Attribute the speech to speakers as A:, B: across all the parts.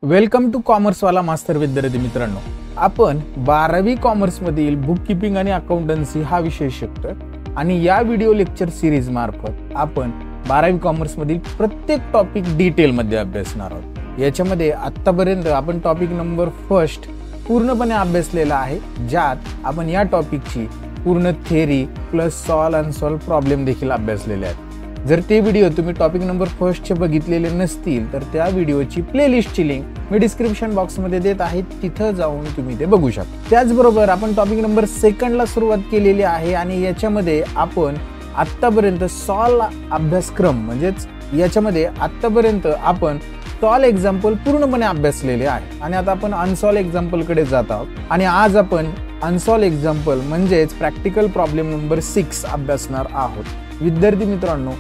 A: Welcome to कॉमर्सवाला मास्तर विद्यार्थी मित्रांनो, आपण 12वी कॉमर्स मधील बुक कीपिंग आणि अकाउंटन्सी हा विषय शिकतोय आणि या व्हिडिओ लेक्चर सिरीज मार्फत आपण 12वी कॉमर्स मधील प्रत्येक टॉपिक डिटेल मध्ये अभ्यासणार आहोत। याच्यामध्ये आतापर्यंत आपण टॉपिक नंबर फर्स्ट पूर्णपणे अभ्यासलेला आहे, ज्यात आपण या टॉपिकची पूर्ण theory plus solve unsolved problem देखील अभ्यासलेले आहेत। जर ते व्हिडिओ तुम्ही टॉपिक नंबर फर्स्टचे बघितलेले नसतील तर त्या व्हिडिओची प्लेलिस्टची लिंक मी डिस्क्रिप्शन बॉक्समध्ये देत आहे, तिथं जाऊन तुम्ही ते बघू शकता। त्याचबरोबर आपण टॉपिक नंबर सेकंडला सुरुवात केलेली आहे आणि याच्यामध्ये आपण आतापर्यंत सॉल्व अभ्यासक्रम म्हणजेच याच्यामध्ये आतापर्यंत आपण सॉल्व एक्झाम्पल पूर्णपणे अभ्यासलेले आहे आणि आता आपण अनसॉल्व एक्झाम्पल कडे जात आहोत आणि आज आपण अनसॉल्व एक्झाम्पल म्हणजेच प्रॅक्टिकल प्रॉब्लेम नंबर 6 अभ्यासणार आहोत। विद्यार्थी मित्रांनो,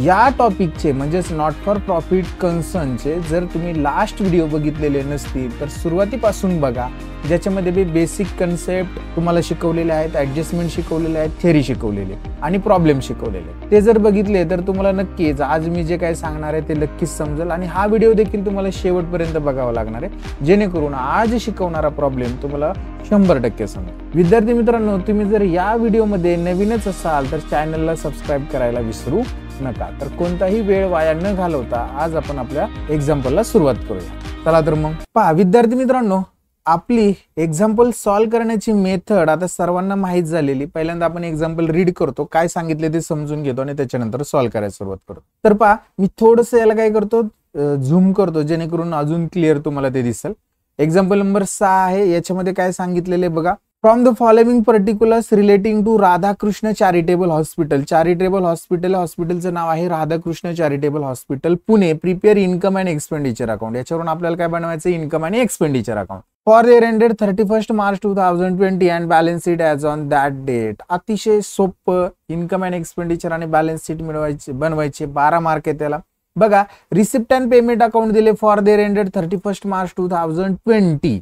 A: या टॉपिकचे म्हणजेच नॉट फॉर प्रॉफिट कन्सर्नचे जर तुम्ही लास्ट व्हिडिओ बघितलेले नसतील तर सुरुवातीपासून बघा, ज्याच्यामध्ये मी बेसिक कन्सेप्ट तुम्हाला शिकवलेले आहेत, ऍडजस्टमेंट शिकवलेले आहेत, थिअरी शिकवलेले आणि प्रॉब्लेम शिकवलेले। ते जर बघितले तर तुम्हाला नक्कीच आज मी जे काही सांगणार आहे ते नक्कीच समजेल आणि हा व्हिडिओ देखील तुम्हाला शेवटपर्यंत बघावा लागणार आहे, जेणेकरून आज शिकवणारा प्रॉब्लेम तुम्हाला 100% समजेल। विद्यार्थी मित्रांनो, तुम्ही जर या व्हिडिओमध्ये नवीनच असाल तर चॅनलला सबस्क्राईब करायला विसरू नका। तर कोणताही वेळ वाया न घालवता आज आपण आपल्या एक्झाम्पलला सुरुवात करूया। चला तर मग पहा विद्यार्थी मित्रांनो, आपली एक्झाम्पल सॉल्व करण्याची मेथड आता सर्वांना माहित झालेली। पहिल्यांदा आपण एक्झाम्पल रीड करतो, काय सांगितले ते समजून घेतो आणि त्याच्यानंतर सॉल्व करायला सुरुवात करतो। तर पहा, मी थोडंसं याला काय करतो, झूम करतो, जेणेकरून अजून क्लिअर तुम्हाला ते दिसेल। एक्झाम्पल नंबर 6 आहे, याच्यामध्ये काय सांगितलेले बघा, from the following particulars relating to Radhakrishna charitable hospital. Charitable hospital, हॉस्पिटलचं नाव आहे Radhakrishna charitable hospital Pune. Prepare income and expenditure account, याच्यावरून आपल्याला काय बनवायचं, इन्कम आणि expenditure account for year ended 31 March 2020 and balance sheet as on that date. अतिशय सोपं इन्कम अँड एक्सपेंडिचर आणि बॅलन्स शीट बनवायचे 12 मार्क आहे त्याला। बघा, रिसिप्ट अँड पेमेंट अकाउंट दिले for the year ended 31 March 2020,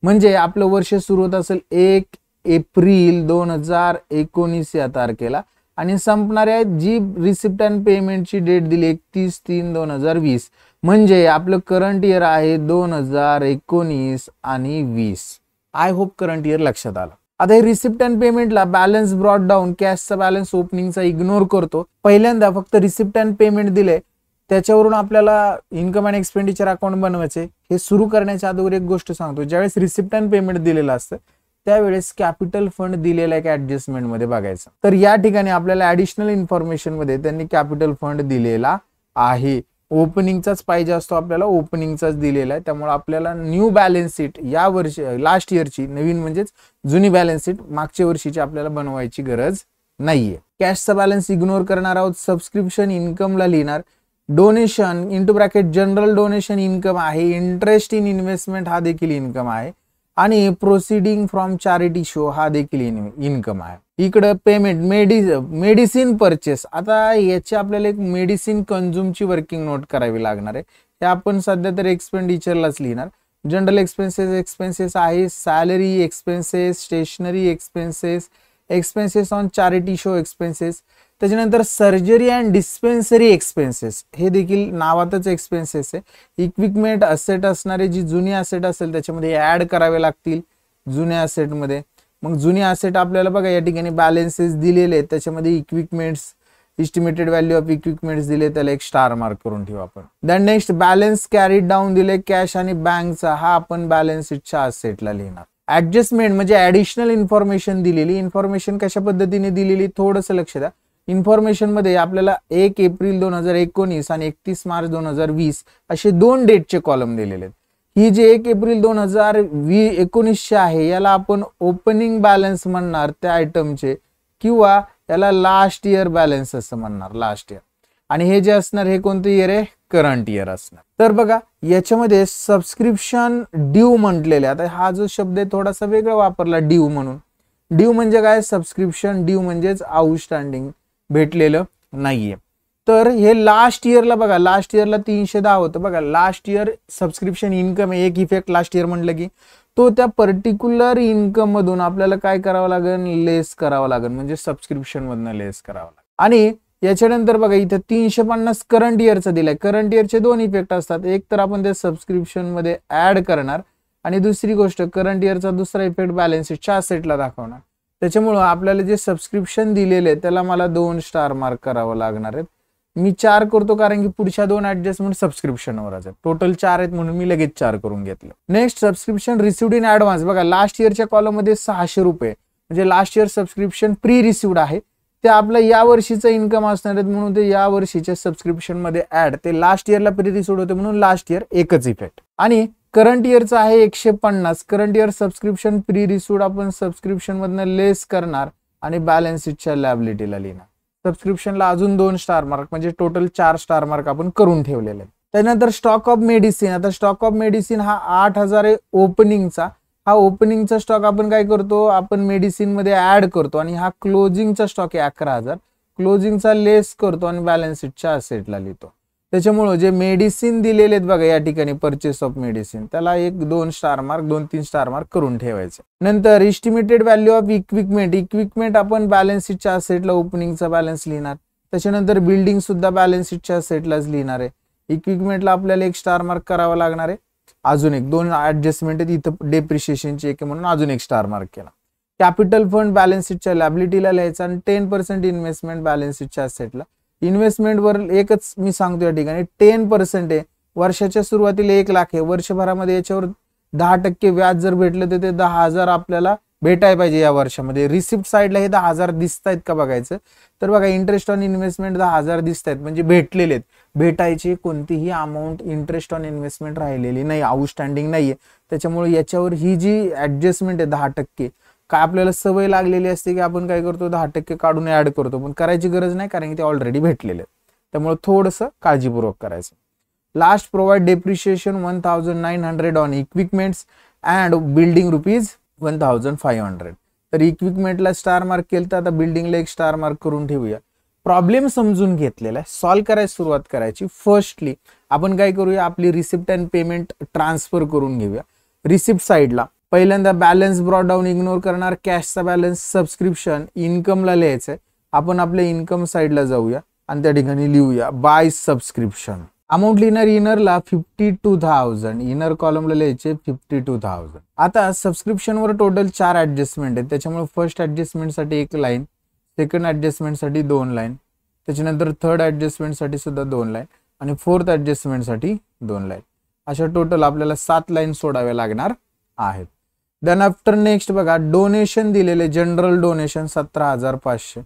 A: म्हणजे आपलं वर्ष सुरू होत असेल 1 एप्रिल 2019 या तारखेला आणि संपणाऱ्या जी रिसिप्ट अँड पेमेंटची डेट दिली 31/3/2020, म्हणजे आपलं करंट इयर आहे 2019 आणि 20। आय होप करंट इयर लक्षात आलं। आता हे रिसिप्ट अँड पेमेंटला बॅलन्स ब्रॉट डाऊन, कॅशचा बॅलन्स ओपनिंगचा इग्नोर करतो। पहिल्यांदा फक्त रिसिप्ट अँड पेमेंट दिले, त्याच्यावरून आपल्याला इन्कम अँड एक्सपेंडिचर अकाउंट बनवायचे। हे सुरू करण्याच्या अगोदर एक गोष्ट सांगतो, ज्यावेळेस रिसिप्ट अँड पेमेंट दिलेलं असतं त्यावेळेस कॅपिटल फंड दिलेला आहे ऍडजस्टमेंट मध्ये बघायचं। तर या ठिकाणी आपल्याला ऍडिशनल इन्फॉर्मेशन मध्ये त्यांनी कॅपिटल फंड दिलेला आहे। ओपनिंगचाच पाहिजे असतो आपल्याला, ओपनिंगचाच दिलेला आहे, त्यामुळे आपल्याला न्यू बॅलन्स शीट या वर्षी लास्ट इयरची, नवीन म्हणजेच जुनी बॅलन्स शीट मागच्या वर्षीची आपल्याला बनवायची गरज नाहीये। कॅशचा बॅलन्स इग्नोर करणार आहोत, सबस्क्रिप्शन इन्कमला लिहिणार, donation into bracket general donation income आहे, इंटरेस्ट इन इन्व्हेस्टमेंट हा देखील इन्कम आहे आणि प्रोसिडिंग फ्रॉम चॅरिटी शो हा देखील इन्कम आहे। इकडे पेमेंट मेडिसिन परचेस, आता याची आपल्याला एक मेडिसिन कंझ्युमची वर्किंग नोट करावी लागणार आहे। हे आपण सध्या तर एक्सपेंडिचरलाच लिहिणार। जनरल एक्सपेन्सेस आहे, salary expenses, stationery expenses, expenses on charity show expenses, त्याच्यानंतर सर्जरी अँड डिस्पेन्सरी एक्सपेन्सेस, हे देखील नावातच एक्सपेन्सेस आहे। इक्विपमेंट असेट असणारे जी जुनी असेट असेल त्याच्यामध्ये ऍड करावे लागतील जुन्या असेट मध्ये। मग जुनी असेट आपल्याला बघा या ठिकाणी बॅलन्सेस दिलेले आहेत, त्याच्यामध्ये equipments, estimated value of equipments दिले, त्याला एक स्टार मार्क करून ठेवू आपण। Then next balance carried down दिले कॅश आणि बँकचा, हा आपण बॅलन्स शीटच्या असेटला लिहिणार। ऍडजस्टमेंट म्हणजे ऍडिशनल इन्फॉर्मेशन दिलेली, इन्फॉर्मेशन कशा पद्धतीने दिलेली थोडंसं लक्ष द्या। इन्फॉर्मेशन मध्ये आपल्याला 1 एप्रिल 2019 आणि 31 मार्च 2020 असे 2 डेटचे कॉलम दिलेले आहेत। ही जे 1 एप्रिल 2019 आहे याला आपण ओपनिंग बॅलन्स म्हणणार त्या आयटमचे, किंवा याला लास्ट इयर बॅलन्स असं म्हणणार, लास्ट इयर। आणि हे जे असणार हे कोणतं इयर आहे, करंट इयर असणार। तर बघा याच्यामध्ये सबस्क्रिप्शन ड्यू म्हटलेले, आता हा जो शब्द आहे थोडासा वेगळा वापरला ड्यू म्हणून। ड्यू म्हणजे काय, सबस्क्रिप्शन ड्यू म्हणजेच आउटस्टँडिंग, भेटलेलं नाहीये। तर हे लास्ट इयरला बघा, लास्ट इयरला 310 होतं बघा, लास्ट इयर सबस्क्रिप्शन इन्कम आहे। एक इफेक्ट लास्ट इयर म्हटलं की तो त्या पर्टिक्युलर इन्कम मधून आपल्याला काय करावं लागेल, लेस करावं लागेल, म्हणजे सबस्क्रिप्शन मधनं लेस करावं लागेल। आणि याच्यानंतर बघा इथे 350 करंट इयरचा दिलाय. करंट इयरचे दोन इफेक्ट असतात, एक तर आपण ते सबस्क्रिप्शन मध्ये ऍड करणार आणि दुसरी गोष्ट करंट इयरचा दुसरा इफेक्ट बॅलन्स शीटच्या असेटला दाखवणार. त्याच्यामुळं आपल्याला जे सबस्क्रिप्शन दिलेले त्याला मला 2 स्टार मार्क करावं लागणार आहेत. मी 4 करतो कारण की पुढच्या 2 ऍडजस्टमेंट सबस्क्रिप्शनवरच आहेत. टोटल 4 आहेत म्हणून मी लगेच 4 करून घेतलं. Next subscription received in advance. बघा लास्ट इयरच्या कॉलम मध्ये 600 रुपये म्हणजे last year subscription pre received आहे, ते आपलं या वर्षीचं इन्कम असणार आहेत म्हणून ते या वर्षीच्या सबस्क्रिप्शन मध्ये ऍड. ते लास्ट इयरला प्री रिसिव्ड होते म्हणून लास्ट इयर एकच इफेक्ट. आणि करंट इयरचं आहे 150. Current year subscription pre received आपण सबस्क्रिप्शन मधनं लेस करणार आणि बॅलन्स शीटच्या लायबिलिटीला लिहिणार. सबस्क्रिप्शनला अजून 2 स्टार मार्क म्हणजे टोटल 4 स्टार मार्क आपण करून ठेवलेले. त्यानंतर स्टॉक ऑफ मेडिसिन. आता स्टॉक ऑफ मेडिसिन हा 8000 आहे ओपनिंगचा. हा ओपनिंगचा स्टॉक आपण काय करतो, आपण मेडिसिन मध्ये ऍड करतो आणि हा क्लोजिंगचा स्टॉक आहे 11000. क्लोजिंगचा लेस करतो आणि बॅलन्स शीटच्या असेटला लिहितो. त्याच्यामुळे जे मेडिसिन दिलेले आहेत बघा या ठिकाणी परचेस ऑफ मेडिसिन, त्याला 1-2 स्टार मार्क 2-3 स्टार मार्क करून ठेवायचे. नंतर estimated value of equipment. Equipment आपण बॅलन्स शीटच्या असेटला ओपनिंगचा बॅलन्स लिहिणार. त्याच्यानंतर बिल्डिंग सुद्धा बॅलन्स शीटच्या असेटलाच लिहिणार आहे. इक्विपमेंटला आपल्याला 1 स्टार मार्क करावा लागणार आहे. अजून 2 ऍडजस्टमेंट आहेत इथं डेप्रिशिएशनची एक म्हणून अजून 1 स्टार मार्क केला. कॅपिटल फंड बॅलन्स शीटच्या लायबिलिटीला लिहायचा आणि 10% इन्व्हेस्टमेंट बॅलन्स शीटच्या असेटला. इन्व्हेस्टमेंट वर एकच मी सांगतो या ठिकाणी 10% आहे. वर्षाच्या सुरुवातीला 1 लाख आहे, वर्षभरामध्ये याच्यावर 10% व्याज जर भेटलं तर ते 10,000 आपल्याला भेटायला पाहिजे या वर्षामध्ये. रिसिप्ट साईडला हे 10,000 दिसत आहेत का बघायचं. तर बघा इंटरेस्ट ऑन इन्व्हेस्टमेंट 10,000 दिसत आहेत म्हणजे भेटलेले आहेत. भेटायची कोणतीही अमाऊंट इंटरेस्ट ऑन इन्व्हेस्टमेंट राहिलेली नाही, आउटस्टँडिंग नाहीये. त्याच्यामुळे याच्यावर ही जी ऍडजस्टमेंट आहे 10%, काय आपल्याला सवय लागलेली असते की आपण काय करतो 10% काढून ऍड करतो, पण करायची गरज नाही कारण की ते ऑलरेडी भेटलेले. त्यामुळे थोडंसं काळजीपूर्वक करायचं. Last provide depreciation 1900 on equipments and building ₹1500. तर इक्विपमेंटला स्टार मार्क केलं तर आता बिल्डिंगला 1 स्टार मार्क करून ठेवूया. प्रॉब्लेम समजून घेतलेला आहे, सॉल्व्ह करायला सुरुवात करायची. फर्स्टली आपण काय करूया, आपली रिसिप्ट अँड पेमेंट ट्रान्सफर करून घेऊया. रिसिप्ट साईडला पहिल्यांदा बॅलन्स ब्रॉट डाऊन इग्नोर करणार, कॅशचा बॅलन्स सबस्क्रिप्शन इन्कमला लिहायचंय. आपण आपल्या इन्कम साईडला जाऊया आणि त्या ठिकाणी लिहूया बाय सबस्क्रिप्शन. अमाऊंट लिहिणार इनरला 52,000, इनर कॉलमला लिहायचे 52,000. आता सबस्क्रिप्शनवर टोटल 4 ऍडजस्टमेंट आहेत, त्याच्यामुळे फर्स्ट ऍडजस्टमेंटसाठी 1 लाईन, सेकंड ऍडजस्टमेंटसाठी 2 लाईन, त्याच्यानंतर थर्ड ऍडजस्टमेंटसाठी सुद्धा 2 लाईन आणि फोर्थ ऍडजस्टमेंटसाठी 2 लाईन. अशा टोटल आपल्याला 7 लाईन सोडाव्या लागणार आहेत. देन आफ्टर नेक्स्ट बघा डोनेशन दिलेले, जनरल डोनेशन 17,500.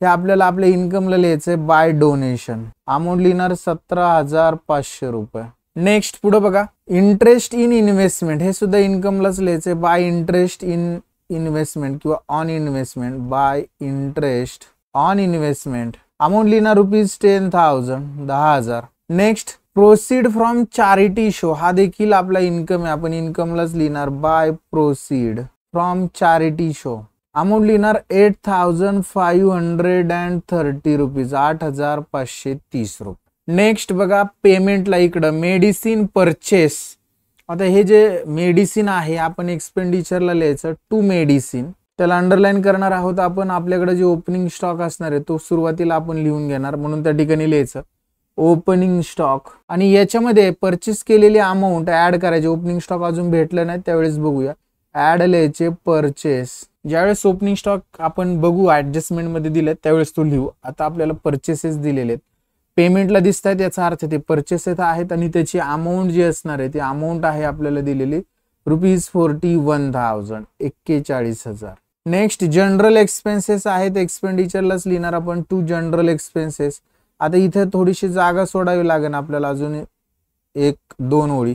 A: हे आपल्याला आपल्या इन्कमला लिहायचंय बाय डोनेशन. अमाऊंट लिहिणार 17,500 रुपये. नेक्स्ट पुढे बघा इंटरेस्ट इन इन्व्हेस्टमेंट, हे सुद्धा इन्कमलाच लिहायचंय बाय इंटरेस्ट इन इन्व्हेस्टमेंट किंवा on investment, by interest on investment. Amount लिहिणार ₹10,000 10,000. Next proceed from charity show, हा देखील आपला इन्कम आहे, आपण इन्कमलाच लिहिणार by proceed from charity show. Amount लिहिणार 8,530 रुपीज, 8,530 रुपये. नेक्स्ट बघा पेमेंटला इकडं मेडिसिन परचेस. आता हे जे मेडिसिन आहे आपण एक्सपेंडिचरला लिहायचं टू मेडिसिन, त्याला अंडरलाईन करणार आहोत आपण. आपल्याकडे जे ओपनिंग स्टॉक असणार आहे तो सुरुवातीला आपण लिहून घेणार म्हणून त्या ठिकाणी लिहायचं ओपनिंग स्टॉक. आणि याच्यामध्ये परचेस केलेली अमाऊंट ऍड करायची. ओपनिंग स्टॉक अजून भेटलं नाही त्यावेळेस बघूया. ऍड लिहायचे परचेस. ज्यावेळेस ओपनिंग स्टॉक आपण बघू ऍडजस्टमेंट मध्ये दिलेत त्यावेळेस तो लिहू. आता आपल्याला परचेसेस दिलेले आहेत, पेमेंटला दिसत आहेत, याचा अर्थ ते परचेसेस आहेत आणि त्याची अमाऊंट जी असणार आहे ती अमाऊंट आहे आपल्याला दिलेली ₹41,000, 41,000. नेक्स्ट जनरल एक्सपेन्सेस आहेत, एक्सपेंडिचरलाच लिहिणार आपण टू जनरल एक्सपेन्सेस. आता इथे थोडीशी जागा सोडावी लागेल आपल्याला, अजून 1-2 ओळी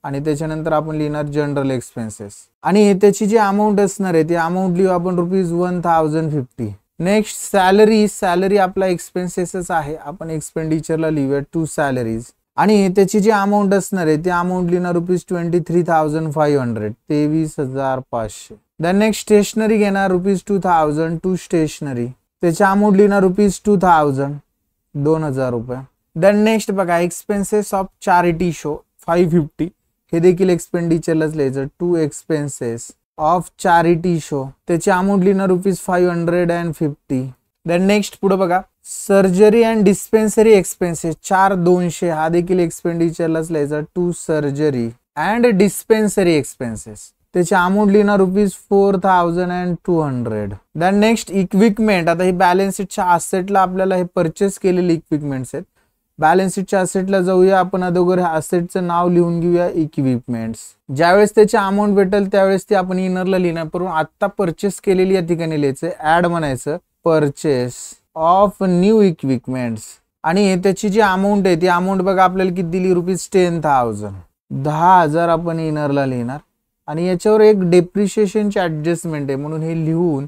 A: आणि त्याच्यानंतर आपण लिहिणार जनरल एक्सपेन्सेस आणि त्याची जी अमाऊंट असणार आहे ती अमाऊंट लिहू आपण ₹1,050. नेक्स्ट सॅलरी, सॅलरी आपला एक्सपेन्सेसच आहे, आपण एक्सपेंडिचरला लिहूया टू सॅलरीज आणि त्याची जी अमाऊंट असणार आहे ती अमाऊंट लिहिणार ₹23,500, 23,500. देन नेक्स्ट स्टेशनरी घेणार ₹2,000 टू स्टेशनरी, त्याची अमाऊंट लिहिणार ₹2,000, 2,000 रुपये. देन नेक्स्ट बघा एक्सपेन्सेस ऑफ चॅरिटी शो 550, हे देखील एक्सपेंडिचरलाच लिहायचं to expenses of charity show, त्याची अमाऊंट लिहिणार ₹550. देन नेक्स्ट पुढे बघा सर्जरी अँड डिस्पेन्सरी एक्सपेन्सेस 4,200 हा देखील एक्सपेंडिचरलाच लिहायचा. To surgery and dispensary expenses त्याची अमाऊंट लिहिणार ₹4,200. Then next equipment. आता ही बॅलन्स शीटच्या असेटला आपल्याला हे परचेस केलेले इक्विपमेंट्स आहेत. बॅलन्स शीटच्या असेटला जाऊया आपण. अगोदर असेटचं नाव लिहून घेऊया इक्विपमेंट्स. ज्यावेळेस त्याची अमाऊंट भेटेल त्यावेळेस ती आपण इनरला लिहिणार. परंतु आता परचेस केलेली या ठिकाणी लिहायचं. ऍड म्हणायचं परचेस ऑफ न्यू इक्विपमेंट्स आणि त्याची जी अमाऊंट आहे ती अमाऊंट बघा आपल्याला किती दिली ₹10,000. 10,000 आपण इनरला लिहिणार आणि याच्यावर एक डेप्रिशिएशनची ऍडजस्टमेंट आहे म्हणून हे लिहून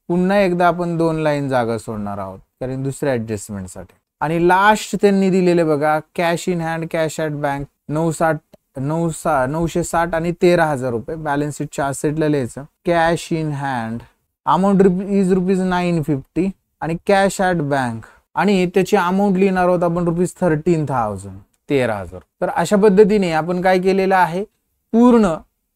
A: पुन्हा एकदा आपण 2 लाईन जागा सोडणार आहोत कारण दुसऱ्या ऍडजस्टमेंटसाठी. आणि लास्ट त्यांनी दिलेले बघा cash in hand cash at bank 960 आणि ₹13,000. बॅलन्स शीटच्या असेटला लिहायचं cash in hand amount is ₹950 आणि कॅश ॲट बँक आणि त्याची अमाऊंट लिहिणार आहोत आपण ₹13,000. तर अशा पद्धतीने आपण काय केलेलं आहे पूर्ण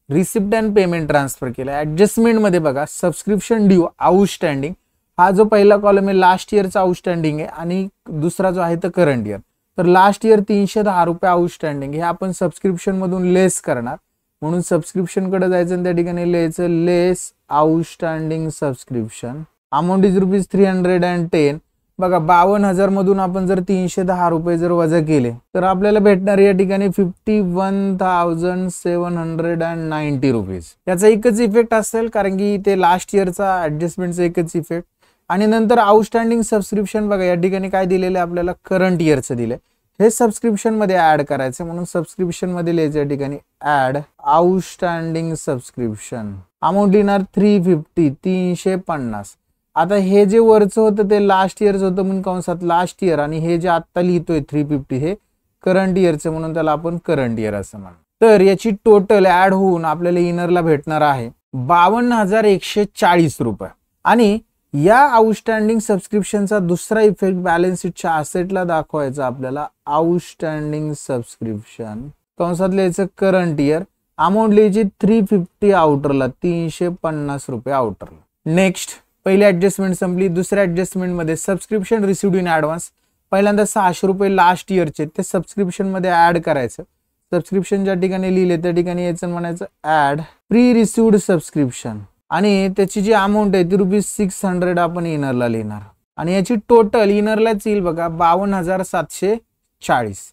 A: रिसिप्ट अँड पेमेंट ट्रान्सफर केला. ऍडजस्टमेंट मध्ये बघा सबस्क्रिप्शन ड्यू आउटस्टँडिंग हा जो पहिला कॉलम आहे लास्ट इयरचा आउटस्टँडिंग आहे आणि दुसरा जो आहे तो करंट इयर. तर लास्ट इयर ₹310 आउटस्टँडिंग हे आपण सबस्क्रिप्शन मधून लेस करणार म्हणून सबस्क्रिप्शन कडे जायचं आणि त्या ठिकाणी लिहायचं लेस आउटस्टँडिंग सबस्क्रिप्शन अमाऊंट इज ₹310. बघा 52,000 मधून आपण जर ₹310 जर वजा केले तर आपल्याला भेटणार या ठिकाणी ₹51,790. याचा एकच इफेक्ट असेल कारण की ते लास्ट इयरचा ऍडजस्टमेंटचा एकच इफेक्ट. आणि नंतर आउटस्टँडिंग सबस्क्रिप्शन बघा या ठिकाणी काय दिलेलं आहे आपल्याला करंट इयरचं दिलंय. हे सबस्क्रिप्शन मध्ये ऍड करायचं म्हणून सबस्क्रिप्शन मध्ये लिहायचं या ठिकाणी ऍड आउटस्टँडिंग सबस्क्रिप्शन अमाऊंट लिहिणार $350. आता हे जे वरचं होतं ते लास्ट इयरचं होतं म्हणून कंसात लास्ट इयर आणि हे जे आता लिहितोय 350 हे करंट इयरचं म्हणून त्याला आपण करंट इयर असं म्हणू. तर याची टोटल ऍड होऊन आपल्याला इनरला भेटणार आहे ₹52,140. आणि या आउटस्टँडिंग सबस्क्रिप्शनचा दुसरा इफेक्ट बॅलन्स शीटच्या असेटला दाखवायचा आपल्याला आउटस्टँडिंग सबस्क्रिप्शन कंसात लिहायचं करंट इयर अमाऊंट लिहायची $350 आउटरला ₹350 आउटरला. नेक्स्ट पहिली ऍडजस्टमेंट संपली. दुसऱ्या ऍडजस्टमेंट मध्ये सबस्क्रिप्शन रिसिव्ड इन ऍडव्हान्स पहिल्यांदा ₹600 लास्ट इयरचे ते सबस्क्रिप्शन मध्ये ऍड करायचं. सबस्क्रिप्शन ज्या ठिकाणी लिहिले त्या ठिकाणी यायचं म्हणायचं ऍड प्री रिसिव्ड सबस्क्रिप्शन आणि त्याची जी अमाऊंट आहे ती ₹600 आपण इनरला लिहिणार आणि याची टोटल इनरलाच येईल बघा ₹52,740.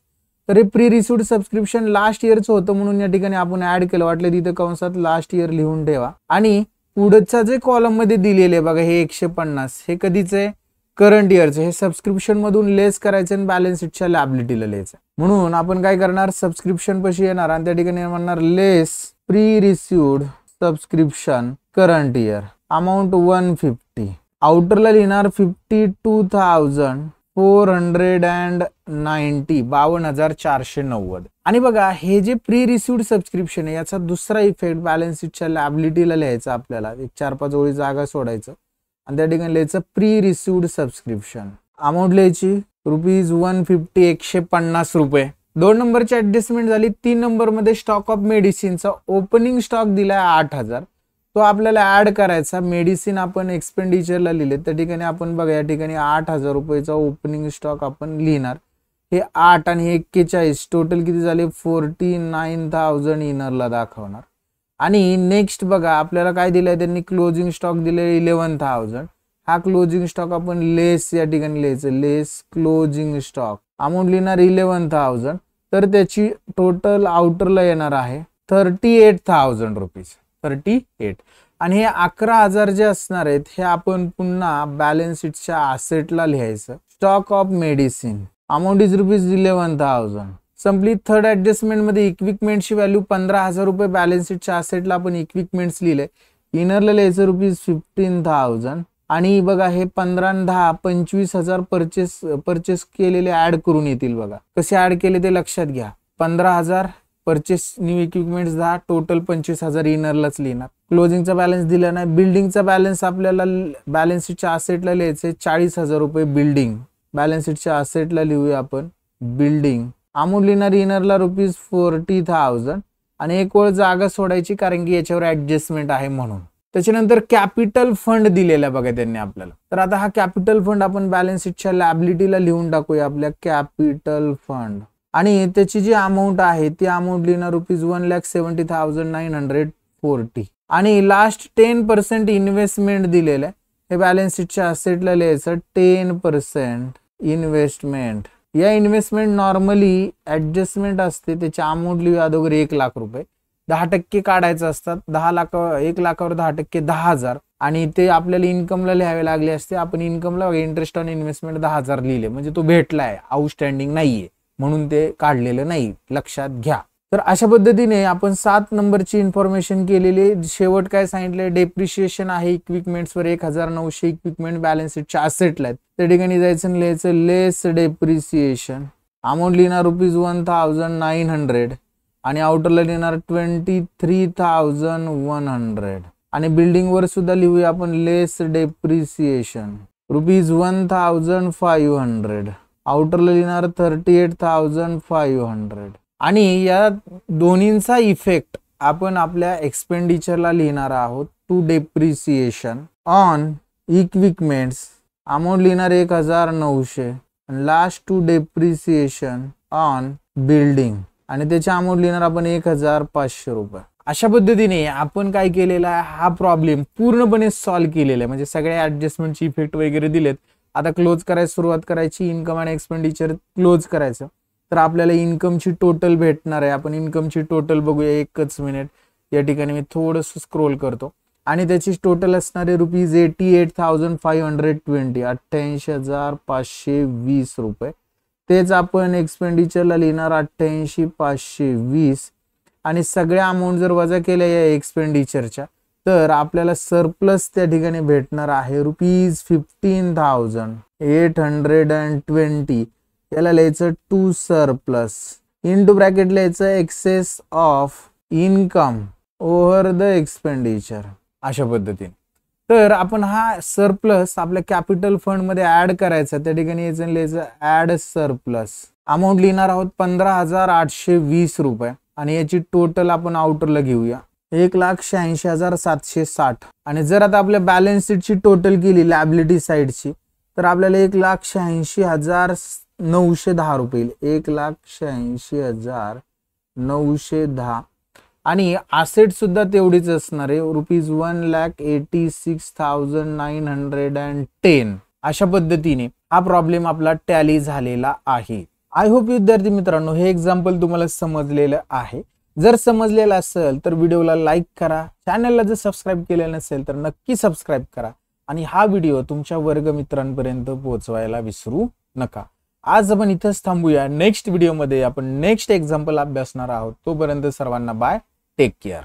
A: तर हे प्री रिसिव्ड सबस्क्रिप्शन लास्ट इयरचं होतं म्हणून या ठिकाणी आपण ऍड केलं. वाटलं तिथे कंसात लास्ट इयर लिहून ठेवा. आणि पुढचा जे कॉलम मध्ये दिलेले बघा हे 150 हे कधीच आहे करंट इयरचं. हे सबस्क्रिप्शन मधून लेस करायचं आणि बॅलन्स शीटच्या लायबिलिटीला लिहायचं. म्हणून आपण काय करणार सबस्क्रिप्शन पाशी येणार आणि त्या ठिकाणी म्हणणार less pre received subscription current year amount 150 आउटरला लिहिणार 52,490 52,490. आणि बघा हे जे प्री रिसिव्ड सबस्क्रिप्शन आहे याचा दुसरा इफेक्ट बॅलन्स शीटच्या लायबिलिटीला लिहायचा आपल्याला. एक 4-5 ओळी जागा सोडायचं आणि त्या ठिकाणी लिहायचं प्री रिसिव्ड सबस्क्रिप्शन अमाऊंट लिहायची ₹150 ₹150. 2 नंबरची ऍडजस्टमेंट झाली. 3 नंबर मध्ये स्टॉक ऑफ मेडिसिनचा ओपनिंग स्टॉक दिलाय 8,000 तो आपल्याला ऍड करायचा. मेडिसिन आपण एक्सपेंडिचरला लिहिले त्या ठिकाणी आपण बघा या ठिकाणी ₹8,000 ओपनिंग स्टॉक आपण लिहिणार. हे 8 आणि हे 41 टोटल किती झाले 49,000 इनरला दाखवणार. आणि नेक्स्ट बघा आपल्याला काय दिलंय त्यांनी क्लोजिंग स्टॉक दिले 11,000. हा क्लोजिंग स्टॉक आपण लेस या ठिकाणी लिहायचं लेस क्लोजिंग स्टॉक अमाऊंट लिहिणार 11,000. तर त्याची टोटल आउटरला येणार आहे ₹38,000 38. आणि हे 11,000 जे असणार आहेत हे आपण पुन्हा बॅलन्स शीटच्या असेटला लिहायचं. Stock of medicine amount is ₹11,000 संपली. थर्ड ऍडजस्टमेंट मध्ये इक्विपमेंटची व्हॅल्यू ₹15,000 बॅलन्स शीटच्या असेटला आपण इक्विपमेंट्स लिहिले. इनरला लिहायचं ₹15,000 आणि बघा हे 15 आणि 10 25,000 परचेस केलेले ऍड करून येतील. बघा कसे ऍड केले ते लक्षात घ्या. 15,000 परचेस न्यू इक्विपमेंट्स 10 टोटल 25,000 इनरलाच लिहिणार. क्लोजिंगचा बॅलन्स दिला नाही. बिल्डिंगचा बॅलन्स आपल्याला बॅलन्स शीटच्या असेटला लिहायचे ₹40,000 बिल्डिंग बॅलन्स शीटच्या असेटला लिहूया आपण बिल्डिंग अमाऊंट लिहिणार इनरला ₹40,000 आणि एक वेळ जागा सोडायची कारण की याच्यावर ऍडजस्टमेंट आहे म्हणून. त्याच्यानंतर कॅपिटल फंड दिलेला बघा त्यांनी आपल्याला. तर आता हा कॅपिटल फंड आपण बॅलन्स शीटच्या लायबिलिटीला लिहून टाकूया आपल्या कॅपिटल फंड. आणि त्याची जी अमाऊंट आहे ती अमाऊंट लिहिणार ₹1,70,940. आणि लास्ट 10% इन्व्हेस्टमेंट दिलेलं आहे. हे बॅलन्स शीटच्या असेटला लिहायचं 10% इन्व्हेस्टमेंट. या इन्व्हेस्टमेंट नॉर्मली ऍडजस्टमेंट असते, त्याची अमाऊंट लिहूया अगोदर ₹1,00,000. 10% काढायचं असतात. 1,00,000 10% 10,000. आणि ते आपल्याला इन्कमला लिहावे लागले असते. आपण इन्कमला इंटरेस्ट ऑन इन्व्हेस्टमेंट 10,000 लिहिले, म्हणजे तो भेटलाय, आउटस्टँडिंग नाहीये म्हणून ते काढलेलं नाही, लक्षात घ्या. तर अशा पद्धतीने आपण 7 नंबरची इन्फॉर्मेशन केलेली. शेवट काय सांगितलंय, डेप्रिशिएशन आहे इक्विपमेंट्सवर 1,900 इक्विपमेंट बॅलन्स शीटच्या असेटला आहेत. त्या ठिकाणी जायचं लिहायचं लेस डेप्रिसिएशन. अमाऊंट लिहिणार ₹1,900 आणि आउटरला लिहिणार 23,100. आणि बिल्डिंग वर सुद्धा लिहूया आपण लेस डेप्रिसिएशन ₹1,500. आउटरला लिहिणार 38,500. आणि या दोन्हींचा इफेक्ट आपण आपल्या एक्सपेंडिचरला लिहिणार आहोत. To depreciation on equipments amount लिहिणार 1,900. Last to depreciation on building आणि त्याची अमाऊंट लिहिणार आपण ₹1,500. अशा पद्धतीने आपण काय केलेला आहे, हा प्रॉब्लेम पूर्णपणे सॉल्व्ह केलेला आहे. म्हणजे सगळ्या ऍडजस्टमेंटची इफेक्ट वगैरे दिलेत. आता क्लोज करायला सुरुवात करायची, इन्कम आणि एक्सपेंडिचर क्लोज करायचं. तर आपल्याला इन्कमची टोटल भेटणार आहे. आपण इन्कमची टोटल बघूया, एकच मिनिट. या ठिकाणी मी थोडंसं स्क्रोल करतो. आणि त्याची टोटल असणार आहे ₹88,520 ₹88,520. तेच आपण एक्सपेंडिचरला लिहिणार 88,520. आणि सगळ्या अमाऊंट जर वजा केल्या या एक्सपेंडिचरच्या, तर आपल्याला सरप्लस त्या ठिकाणी भेटणार आहे ₹15,820. याला लिहायचं टू सरप्लस इंटू ब्रॅकेट लिहायचं excess of income over the expenditure. अशा पद्धतीने तर आपण हा सरप्लस आपल्या कॅपिटल फंड मध्ये ऍड करायचा. त्या ठिकाणी याचं लिहायचं ऍड सरप्लस. अमाऊंट लिहिणार आहोत ₹15,820. आणि याची टोटल आपण आउटरला घेऊया 1,86,760. आणि जर आता आपल्या बॅलन्स शीटची टोटल केली लायबिलिटी साइडची, तर आपल्याला ₹1,86,910 1,86,910. आणि असेट सुद्धा तेवढीच असणार आहे ₹1,86,910. अशा पद्धतीने हा प्रॉब्लेम आपला टॅली झालेला आहे. आय होप विद्यार्थी मित्रांनो हे एक्झाम्पल तुम्हाला समजलेलं आहे. जर समजलेलं असेल तर व्हिडिओला लाईक करा. चॅनलला जर सबस्क्राईब केलेलं नसेल तर नक्की सबस्क्राईब करा. आणि हा व्हिडिओ तुमच्या वर्गमित्रांपर्यंत पोहोचवायला विसरू नका. आज आपण इथंच थांबूया. नेक्स्ट व्हिडिओमध्ये आपण नेक्स्ट एक्झाम्पल अभ्यासणार आहोत. तोपर्यंत सर्वांना बाय, टेक केअर.